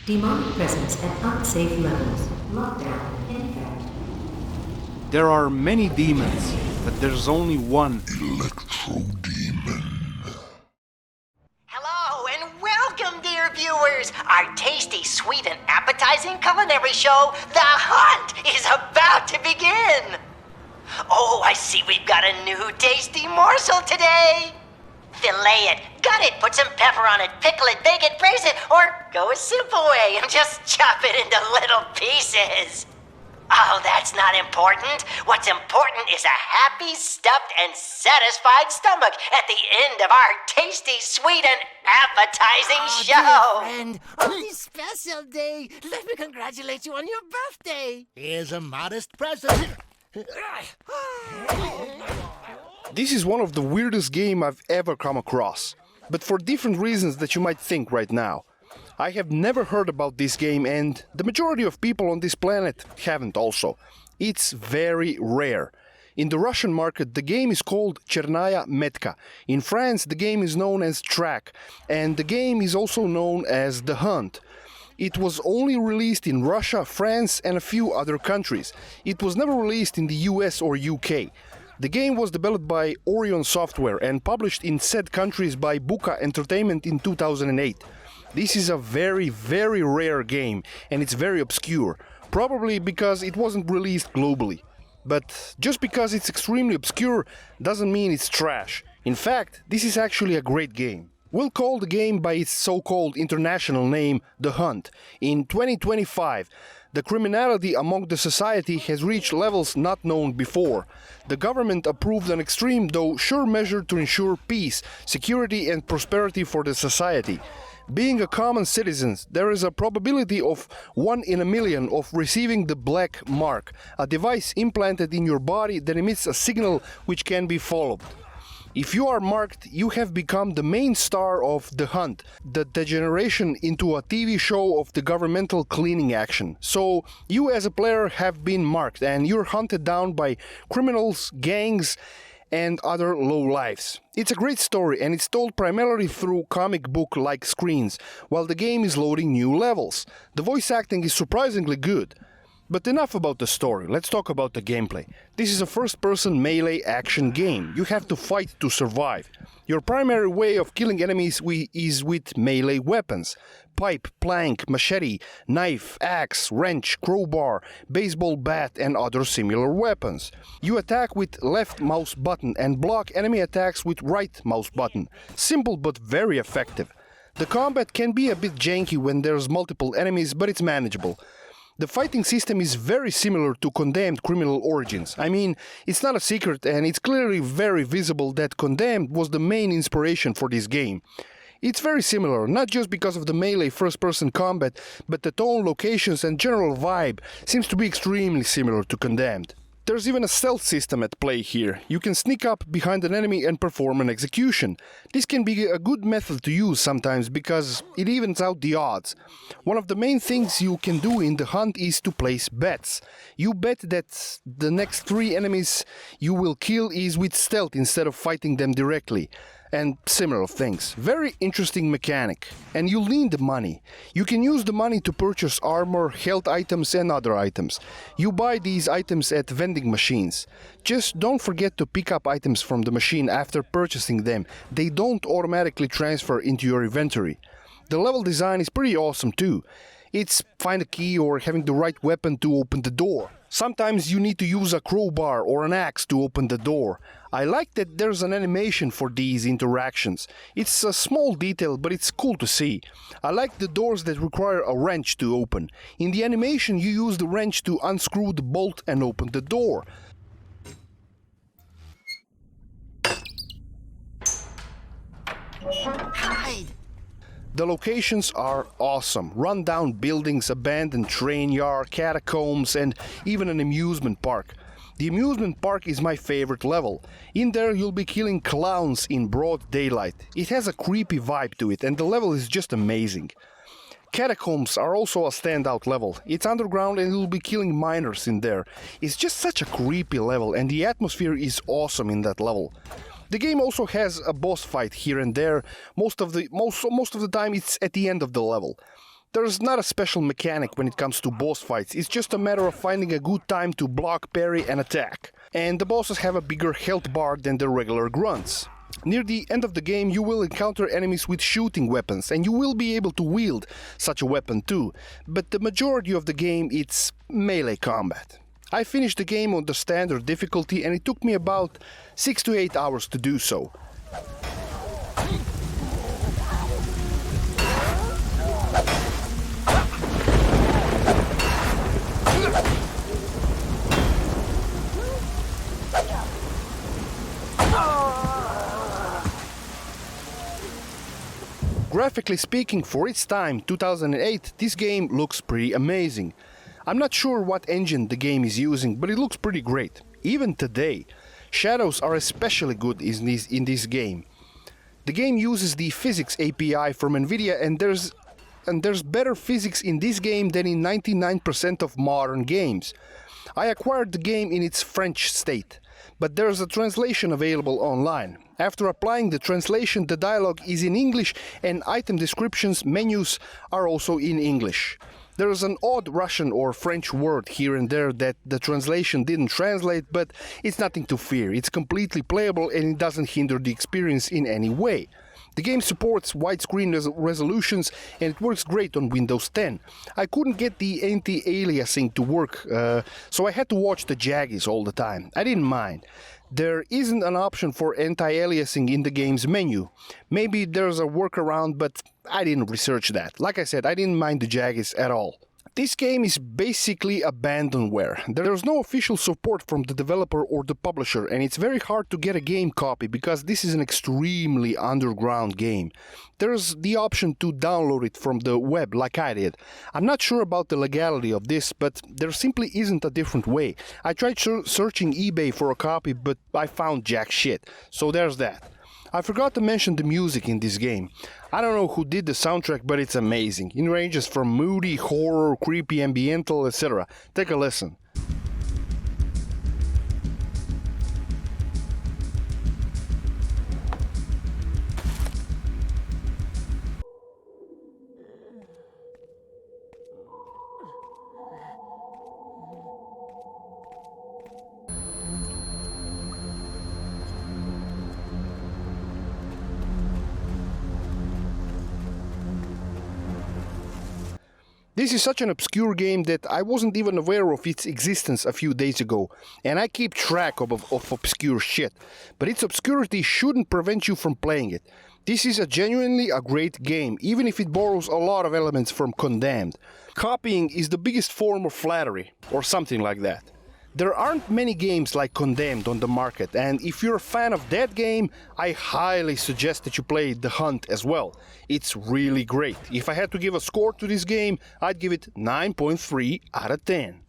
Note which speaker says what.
Speaker 1: Demonic presence at unsafe levels. Lockdown in effect.
Speaker 2: There are many demons, but there's only one.
Speaker 3: Electro-demon.
Speaker 4: Hello and welcome, dear viewers! Our tasty, sweet, and appetizing culinary show, The Hunt, is about to begin! Oh, I see we've got a new tasty morsel today! Fillet it, gut it, put some pepper on it, pickle it, bake it, braise it, or go a simple way and just chop it into little pieces. Oh, that's not important. What's important is a happy, stuffed, and satisfied stomach at the end of our tasty, sweet, and appetizing show.
Speaker 5: Dear friend, on this special day, let me congratulate you on your birthday. Here's a modest present.
Speaker 6: This is one of the weirdest games I've ever come across, but for different reasons that you might think right now. I have never heard about this game, and the majority of people on this planet haven't also. It's very rare. In the Russian market, the game is called Černaja Metka. In France, the game is known as Traque, and the game is also known as The Hunt. It was only released in Russia, France, and a few other countries. It was never released in the US or UK. The game was developed by Orion software and published in said countries by Buka Entertainment in 2008. This is a very, very rare game, and it's very obscure, probably because it wasn't released globally. But just because it's extremely obscure doesn't mean it's trash. In fact, this is actually a great game. We'll call the game by its so-called international name, The Hunt. In 2025, the criminality among the society has reached levels not known before. The government approved an extreme, though sure measure to ensure peace, security and prosperity for the society. Being a common citizen, there is a probability of 1 in a million of receiving the black mark, a device implanted in your body that emits a signal which can be followed. If you are marked, you have become the main star of The Hunt, the degeneration into a TV show of the governmental cleaning action. So, you as a player have been marked and you're hunted down by criminals, gangs, and other lowlifes. It's a great story and it's told primarily through comic book-like screens, while the game is loading new levels. The voice acting is surprisingly good. But enough about the story, let's talk about the gameplay. This is a first-person melee action game. You have to fight to survive. Your primary way of killing enemies is with melee weapons. Pipe, plank, machete, knife, axe, wrench, crowbar, baseball bat and other similar weapons. You attack with left mouse button and block enemy attacks with right mouse button. Simple but very effective. The combat can be a bit janky when there's multiple enemies, but it's manageable. The fighting system is very similar to Condemned Criminal Origins. I mean, it's not a secret and it's clearly very visible that Condemned was the main inspiration for this game. It's very similar, not just because of the melee first-person combat, but the tone, locations and general vibe seems to be extremely similar to Condemned. There's even a stealth system at play here. You can sneak up behind an enemy and perform an execution. This can be a good method to use sometimes because it evens out the odds. One of the main things you can do in The Hunt is to place bets. You bet that the next 3 enemies you will kill is with stealth instead of fighting them directly. And similar things. Very interesting mechanic. And you'll need the money. You can use the money to purchase armor, health items and other items. You buy these items at vending machines. Just don't forget to pick up items from the machine after purchasing them. They don't automatically transfer into your inventory. The level design is pretty awesome too. It's find a key or having the right weapon to open the door. Sometimes you need to use a crowbar or an axe to open the door. I like that there's an animation for these interactions. It's a small detail, but it's cool to see. I like the doors that require a wrench to open. In the animation, you use the wrench to unscrew the bolt and open the door.
Speaker 5: Hide!
Speaker 6: The locations are awesome. Run-down buildings, abandoned train yard, catacombs, and even an amusement park. The amusement park is my favorite level. In there you'll be killing clowns in broad daylight. It has a creepy vibe to it and the level is just amazing. Catacombs are also a standout level. It's underground and you'll be killing miners in there. It's just such a creepy level and the atmosphere is awesome in that level. The game also has a boss fight here and there. Most of the time it's at the end of the level. There's not a special mechanic when it comes to boss fights, it's just a matter of finding a good time to block, parry and attack. And the bosses have a bigger health bar than the regular grunts. Near the end of the game you will encounter enemies with shooting weapons and you will be able to wield such a weapon too, but the majority of the game it's melee combat. I finished the game on the standard difficulty and it took me about 6 to 8 hours to do so. Graphically speaking, for its time, 2008, this game looks pretty amazing. I'm not sure what engine the game is using, but it looks pretty great. Even today, shadows are especially good in this game. The game uses the physics API from NVIDIA and there's better physics in this game than in 99% of modern games. I acquired the game in its French state, but there's a translation available online. After applying the translation, the dialogue is in English and item descriptions, menus are also in English. There is an odd Russian or French word here and there that the translation didn't translate, but it's nothing to fear. It's completely playable and it doesn't hinder the experience in any way. The game supports widescreen resolutions and it works great on Windows 10. I couldn't get the anti-aliasing to work, so I had to watch the jaggies all the time. I didn't mind. There isn't an option for anti-aliasing in the game's menu. Maybe there's a workaround, but I didn't research that. Like I said, I didn't mind the jaggies at all. This game is basically abandonware. There's no official support from the developer or the publisher, and it's very hard to get a game copy because this is an extremely underground game. There's the option to download it from the web like I did. I'm not sure about the legality of this, but there simply isn't a different way. I tried searching eBay for a copy, but I found jack shit. So there's that. I forgot to mention the music in this game. I don't know who did the soundtrack, but it's amazing. It ranges from moody, horror, creepy, ambiental, etc. Take a listen. This is such an obscure game that I wasn't even aware of its existence a few days ago, and I keep track of obscure shit, but its obscurity shouldn't prevent you from playing it. This is genuinely a great game, even if it borrows a lot of elements from Condemned. Copying is the biggest form of flattery, or something like that. There aren't many games like Condemned on the market, and if you're a fan of that game, I highly suggest that you play The Hunt as well. It's really great. If I had to give a score to this game, I'd give it 9.3 out of 10.